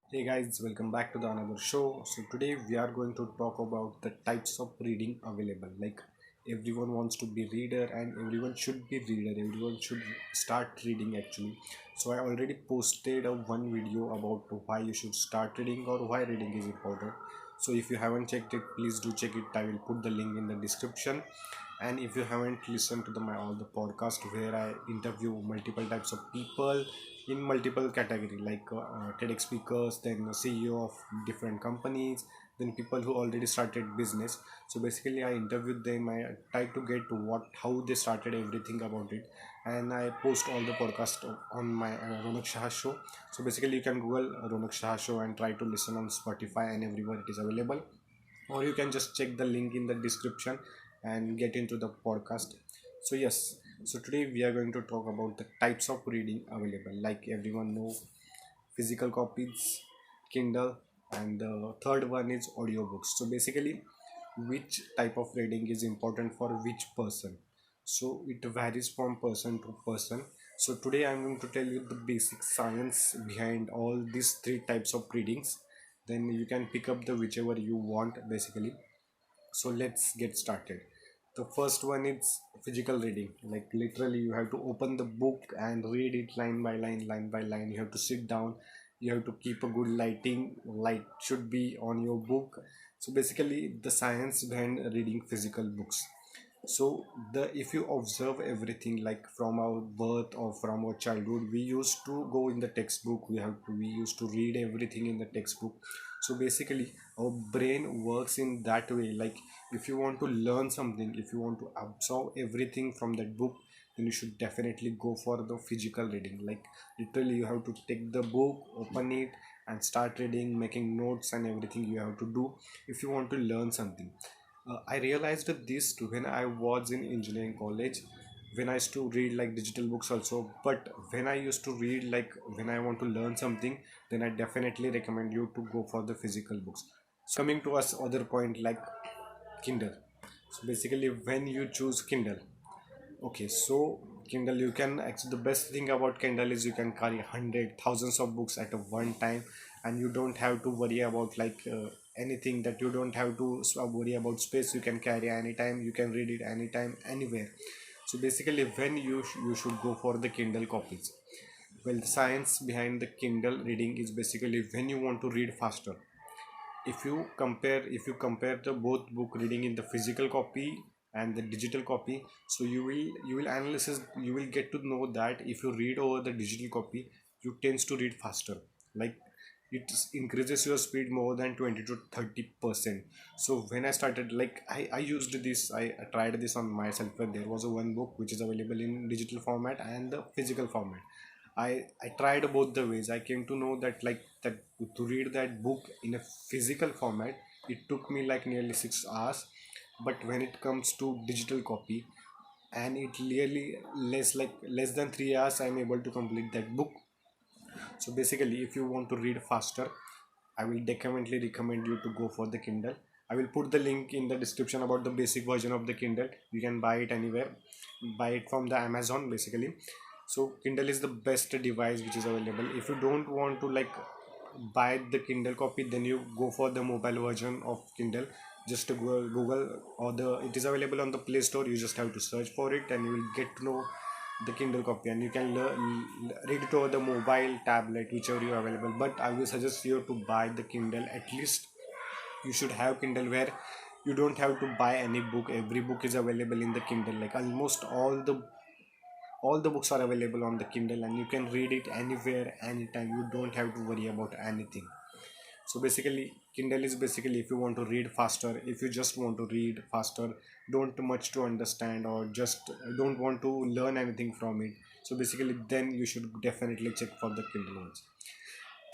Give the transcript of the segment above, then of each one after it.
Hey guys, welcome back to the another show. So today we are going to talk about the types of reading available. Like everyone wants to be reader and everyone should be reader. Everyone should start reading actually. So I already posted a one video about why you should start reading or why reading is important. So if you haven't checked it, please do check it. I will put the link in the description. And if you haven't listened to my all the podcast where I interview multiple types of people in multiple category like TEDx speakers, then CEO of different companies, then people who already started business. So basically I interviewed them. I tried to get what how they started everything about it, and I post all the podcast on my Ronak Shah show. So basically you can google Ronak Shah show and try to listen on Spotify and everywhere it is available, or you can just check the link in the description and get into the podcast. So yes, so today we are going to talk about the types of reading available. Like everyone know, physical copies, Kindle, and the third one is audiobooks. So basically which type of reading is important for which person, so it varies from person to person. So today I'm going to tell you the basic science behind all these three types of readings, then you can pick up the whichever you want basically. So let's get started. The first one is physical reading. Like literally you have to open the book and read it line by line, line by line. You have to sit down, you have to keep a good lighting, light should be on your book. So basically the science behind reading physical books. So the if you observe everything, like from our birth or from our childhood, we used to go in the textbook, we used to read everything in the textbook. So basically our brain works in that way. Like if you want to learn something, if you want to absorb everything from that book, then you should definitely go for the physical reading. Like literally you have to take the book, open it, and start reading, making notes and everything you have to do if you want to learn something. I realized this too when I was in engineering college, when I used to read like digital books also. But when I used to read, like when I want to learn something, then I definitely recommend you to go for the physical books. So coming to us other point, like Kindle. So basically when you choose Kindle, okay, so Kindle, you can actually, the best thing about Kindle is you can carry hundred thousands of books at a one time, and you don't have to worry about anything, that you don't have to worry about space. You can carry anytime, you can read it anytime, anywhere. So basically, when you should go for the Kindle copies. Well, the science behind the Kindle reading is basically when you want to read faster. If you compare the both book reading in the physical copy and the digital copy, so you will analysis, you will get to know that if you read over the digital copy, you tends to read faster. Like it increases your speed more than 20 to 30%. So when I started, like I used this, I tried this on myself. Where there was a one book which is available in digital format and the physical format. I tried both the ways. I came to know that like that to read that book in a physical format, it took me like nearly 6 hours. But when it comes to digital copy, and it really less than 3 hours, I'm able to complete that book. So basically, if you want to read faster, I will definitely recommend you to go for the Kindle. I will put the link in the description about the basic version of the Kindle. You can buy it anywhere, buy it from the Amazon basically. So Kindle is the best device which is available. If you don't want to like buy the Kindle copy, then you go for the mobile version of Kindle. Just to Google, or the it is available on the Play Store. You just have to search for it and you will get to know the Kindle copy, and you can read it over the mobile, tablet, whichever you are available. But I will suggest you to buy the Kindle. At least you should have Kindle where you don't have to buy any book. Every book is available in the Kindle. Like almost all the books are available on the Kindle, and you can read it anywhere, anytime. You don't have to worry about anything. So basically Kindle is basically if you want to read faster, if you just want to read faster, don't much to understand, or just don't want to learn anything from it. So basically then you should definitely check for the Kindle ones.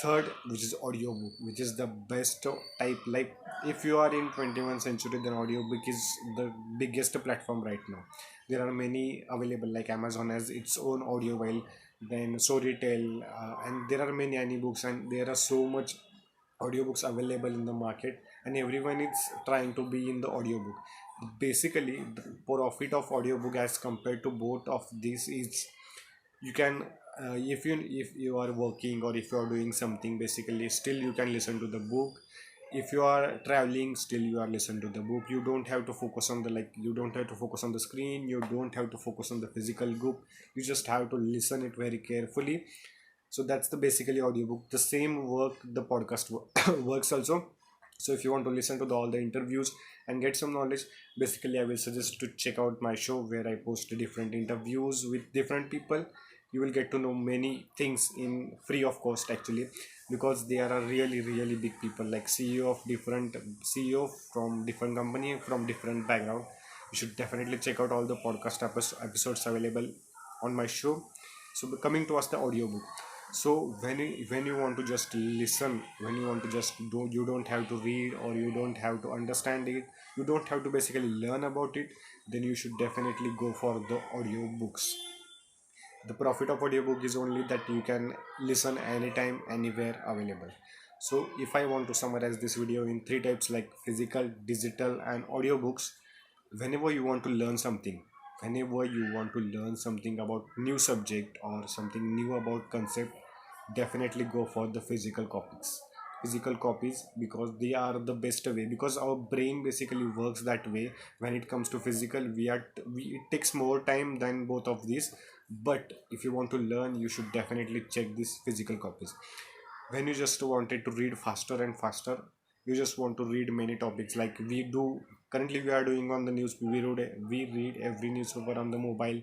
Third, which is audiobook, which is the best type. Like if you are in 21st century, then audiobook is the biggest platform right now. There are many available, like Amazon has its own audio while, then Storytel, and there are many books, and there are so much audiobooks available in the market, and everyone is trying to be in the audiobook. Basically the profit of audiobook as compared to both of these is, you can if you are working or if you are doing something, basically still you can listen to the book. If you are traveling, still you are listening to the book. You don't have to focus on the, like, you don't have to focus on the screen, you don't have to focus on the physical book. You just have to listen it very carefully. So that's the basically audiobook. The same work the podcast works also. So if you want to listen to all the interviews and get some knowledge, basically I will suggest to check out my show where I post different interviews with different people. You will get to know many things in free of cost actually, because they are a really big people, like CEO from different company, from different background. You should definitely check out all the podcast episodes available on my show. So coming to us the audiobook. So when you want to just listen, when you want to just do, you don't have to read or you don't have to understand it, you don't have to basically learn about it, then you should definitely go for the audiobooks. The profit of audiobook is only that you can listen anytime, anywhere available. So if I want to summarize this video in three types, like physical, digital and audiobooks. Whenever you want to learn something, whenever you want to learn something about new subject or something new about concept, definitely go for the physical copies, because they are the best way, because our brain basically works that way. When it comes to physical, it takes more time than both of these. But if you want to learn, you should definitely check these physical copies. When you just wanted to read faster and faster, you just want to read many topics, like we do currently, we are doing on the news. We read every newspaper on the mobile.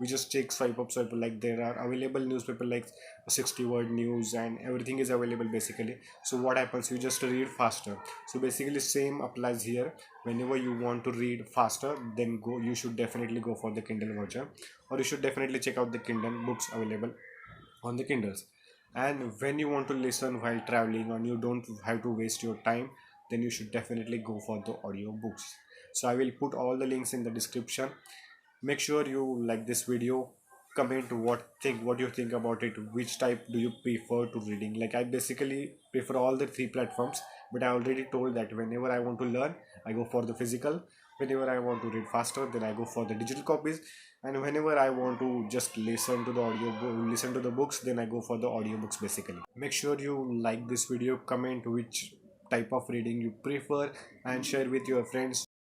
We just check, swipe up, like there are available newspaper like 60-word news and everything is available basically. So what happens, you just read faster. So basically same applies here. Whenever you want to read faster, then go you should definitely go for the Kindle version, or you should definitely check out the Kindle books available on the Kindles. And when you want to listen while traveling and you don't have to waste your time, then you should definitely go for the audiobooks. So I will put all the links in the description. Make sure you like this video, comment what you think about it, which type do you prefer to reading. Like, I basically prefer all the three platforms, but I already told that whenever I want to learn, I go for the physical. Whenever I want to read faster, then I go for the digital copies. And whenever I want to just listen to the books, then I go for the audiobooks basically. Make sure you like this video, comment which type of reading you prefer, and share with your friends.